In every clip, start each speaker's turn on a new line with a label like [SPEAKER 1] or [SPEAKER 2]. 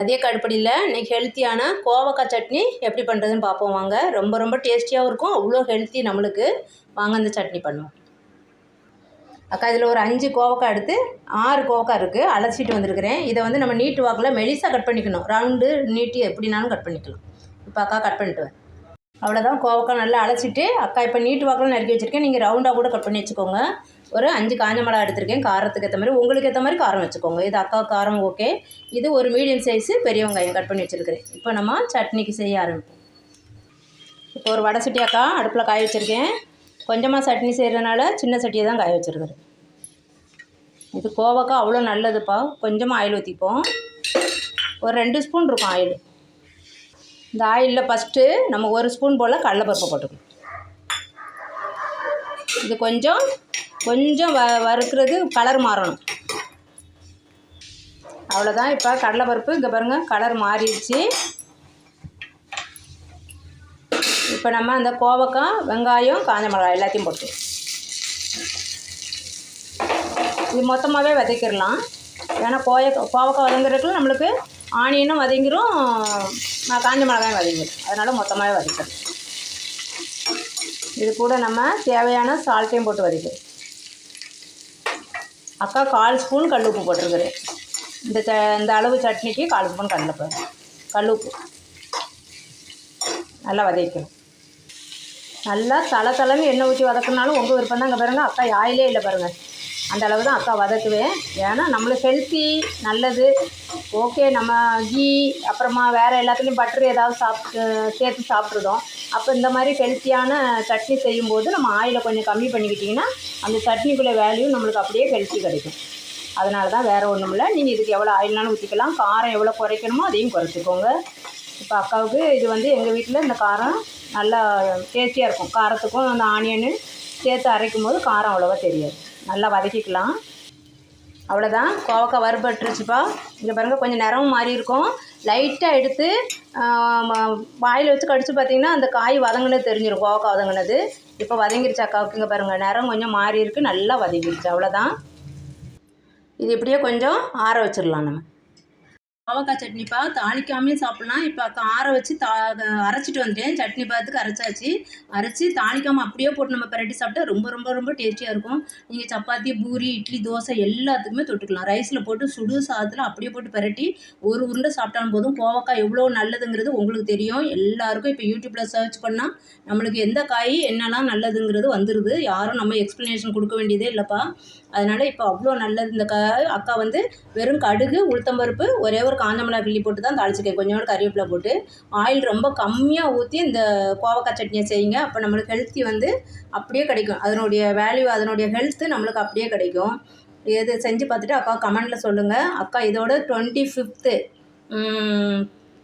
[SPEAKER 1] அதே கடுப்படியில் இன்றைக்கி ஹெல்த்தியான கோவக்காய் சட்னி எப்படி பண்ணுறதுன்னு பார்ப்போம் வாங்க. ரொம்ப ரொம்ப டேஸ்டியாகவும் இருக்கும், அவ்வளோ ஹெல்த்தி நம்மளுக்கு. வாங்க அந்த சட்னி பண்ணுவோம். அக்கா இதில் ஒரு 5 கோவக்காய் எடுத்து 6 கோவக்காய் இருக்குது, அலசிட்டு வந்திருக்கிறேன். இதை வந்து நம்ம நீட்டு வாக்கில் மெலிசாக கட் பண்ணிக்கணும். ரவுண்டு நீட்டு எப்படினாலும் கட் பண்ணிக்கலாம். இப்போ அக்கா கட் பண்ணிட்டுவேன். அவ்வளோதான், கோவக்காய் நல்லா அலசிட்டு அக்கா இப்போ நீட்டு வாக்கில் நறுக்கி வச்சுருக்கேன். நீங்கள் ரவுண்டாக கூட கட் பண்ணி வச்சுக்கோங்க. ஒரு 5 காஞ்ச மிளகா எடுத்திருக்கேன். காரத்துக்கு ஏற்ற மாதிரி உங்களுக்கு ஏற்ற மாதிரி காரம் வச்சுக்கோங்க. இது அக்கா காரம் ஓகே. இது ஒரு மீடியம் சைஸு பெரிய வெங்காயம் கட் பண்ணி வச்சுருக்கிறேன். இப்போ நம்ம சட்னிக்கு செய்ய ஆரம்பிப்போம். இப்போ ஒரு வடை சட்டி அக்கா அடுப்பில் காய வச்சுருக்கேன். கொஞ்சமாக சட்னி செய்கிறதுனால சின்ன சட்டியை தான் காய வச்சுருக்கிறேன். இது கோவக்காய் அவ்வளோ நல்லதுப்பா. கொஞ்சமாக ஆயில் ஊற்றிப்போம். ஒரு 2 ஸ்பூன் இருக்கும் ஆயில். இந்த ஆயிலில் ஃபஸ்ட்டு நம்ம 1 ஸ்பூன் போல் கடலைப்பருப்பு போட்டுக்கணும். இது கொஞ்சம் வறுக்கிறது கலர் மாறணும். அவ்வளோதான். இப்போ கடலைப்பருப்பு இங்கே பாருங்கள் கலர் மாறிடுச்சு. இப்போ நம்ம அந்த கோவக்காய் வெங்காயம் காஞ்ச மிளகாய் எல்லாத்தையும் போட்டு இது மொத்தமாகவே வதக்கிடலாம். ஏன்னா கோவக்காய் வதங்குறதுக்குள்ள நம்மளுக்கு ஆனியனும் வதங்கிடும், காஞ்ச மிளகாயும் வதங்கிடும். அதனால் மொத்தமாகவே வதக்கிடலாம். இது கூட நம்ம தேவையான சால்ட்டையும் போட்டு வதக்கிடும். அக்கா 1/4 ஸ்பூன் கல் உப்பு போட்டிருக்கிறேன். இந்த அளவு சட்னிக்கு 1/4 ஸ்பூன் கல் உப்பு நல்லா வதக்கணும். நல்லா தலை எண்ணெய் ஊற்றி வதக்கினாலும் உங்கள் விருப்பம் தான். இங்கே பாருங்கள் அக்கா ஆயிலே இல்லை பாருங்கள், அந்த அளவு தான் அக்கா வதக்குவேன். ஏன்னா நம்மளுக்கு ஹெல்த்தி நல்லது ஓகே. நம்ம கீ அப்புறமா வேறு எல்லாத்துலேயும் பட்டர் ஏதாவது சேர்த்து சாப்பிட்ருதோம். அப்போ இந்த மாதிரி ஹெல்த்தியான சட்னி செய்யும்போது நம்ம ஆயிலை கொஞ்சம் கம்மி பண்ணிக்கிட்டிங்கன்னா அந்த சட்னிக்குள்ளே வேல்யூ நம்மளுக்கு அப்படியே ஹெல்த்தி கிடைக்கும். அதனால தான், வேறு ஒன்றும் இல்லை. நீங்கள் இதுக்கு எவ்வளோ ஆயில்னாலும் ஊற்றிக்கலாம். காரம் எவ்வளோ குறைக்கணுமோ அதையும் குறைச்சிக்கோங்க. இப்போ அக்காவுக்கு இது வந்து எங்கள் வீட்டில் இந்த காரம் நல்லா டேஸ்டியாக இருக்கும். காரத்துக்கும் அந்த ஆனியனு சேர்த்து அரைக்கும் போது காரம் அவ்வளோவா தெரியாது. நல்லா வதக்கிக்கலாம். அவ்வளோதான், கோவக்காய் வறுபட்டுருச்சுப்பா. இங்கே பாருங்கள் கொஞ்சம் நிறம் மாறி இருக்கும். லைட்டாக எடுத்து வாயில் வச்சு கடிச்சு பார்த்திங்கன்னா அந்த காய் வதங்கினது தெரிஞ்சிடும், கோவக்காய் வதங்கினது. இப்போ வதங்கிருச்சு அக்காவுக்கு. இங்கே பாருங்கள் நிறம் கொஞ்சம் மாறி இருக்குது, நல்லா வதங்கிருச்சு. அவ்வளோதான், இது இப்படியே கொஞ்சம் ஆற வச்சிடலாம். நம்ம கோவக்காய் சட்னிப்பா தாளிக்காமையும் சாப்பிட்லாம். இப்போ அக்கா ஆற வச்சு அரைச்சிட்டு வந்துட்டேன். சட்னி பார்த்துக்கு அரைச்சி தாளிக்காமல் அப்படியே போட்டு நம்ம பரட்டி சாப்பிட்டா ரொம்ப ரொம்ப ரொம்ப டேஸ்டியாக இருக்கும். நீங்கள் சப்பாத்தி, பூரி, இட்லி, தோசை எல்லாத்துக்குமே தொட்டுக்கலாம். ரைஸில் போட்டு சுடு சாதத்தில் அப்படியே போட்டு பரட்டி ஒரு உருண்டை சாப்பிட்டாலும் போதும். கோவக்காய் எவ்வளோ நல்லதுங்கிறது உங்களுக்கு தெரியும் எல்லாருக்கும். இப்போ யூடியூப்பில் சர்ச் பண்ணால் நம்மளுக்கு எந்த காய் என்னெல்லாம் நல்லதுங்கிறது வந்துடுது. யாரும் நம்ம எக்ஸ்ப்ளனேஷன் கொடுக்க வேண்டியதே இல்லைப்பா. அதனால் இப்போ அவ்வளோ நல்லது இந்த காய். அக்கா வந்து வெறும் கடுகு, உளுத்தம்பருப்பு, ஒரே ஒரு காஞ்ச மிளகாய் கிள்ளி போட்டு தான் தாளிச்சிருக்கேன். கொஞ்சோண்டு கறிவேப்பிலை போட்டு ஆயில் ரொம்ப கம்மியாக ஊற்றி இந்த கோவக்காய் சட்னியை செய்யுங்க. அப்போ நம்மளுக்கு ஹெல்த்தி வந்து அப்படியே கிடைக்கும். அதனுடைய வேல்யூ, அதனுடைய ஹெல்த்து நம்மளுக்கு அப்படியே கிடைக்கும். இது செஞ்சு பார்த்துட்டு அக்கா கமெண்டில் சொல்லுங்கள். அக்கா இதோட 25th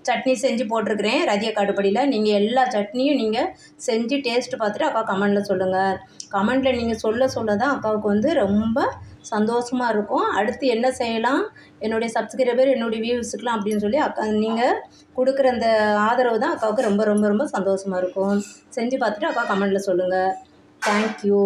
[SPEAKER 1] சட்னி செஞ்சு போட்டிருக்கிறேன் ரதிய காடுபடியில். நீங்கள் எல்லா சட்னியும் நீங்கள் செஞ்சு டேஸ்ட்டு பார்த்துட்டு அக்கா கமெண்டில் சொல்லுங்கள். கமெண்டில் நீங்கள் சொல்ல தான் அக்காவுக்கு வந்து ரொம்ப சந்தோஷமாக இருக்கும். அடுத்து என்ன செய்யலாம், என்னுடைய சப்ஸ்கிரைபர், என்னுடைய வியூஸுக்கெலாம் அப்படின்னு சொல்லி அக்கா நீங்கள் கொடுக்குற அந்த ஆதரவு தான் அக்காவுக்கு ரொம்ப ரொம்ப ரொம்ப சந்தோஷமாக இருக்கும். செஞ்சு பார்த்துட்டு அக்கா கமெண்டில் சொல்லுங்கள். தேங்க்யூ.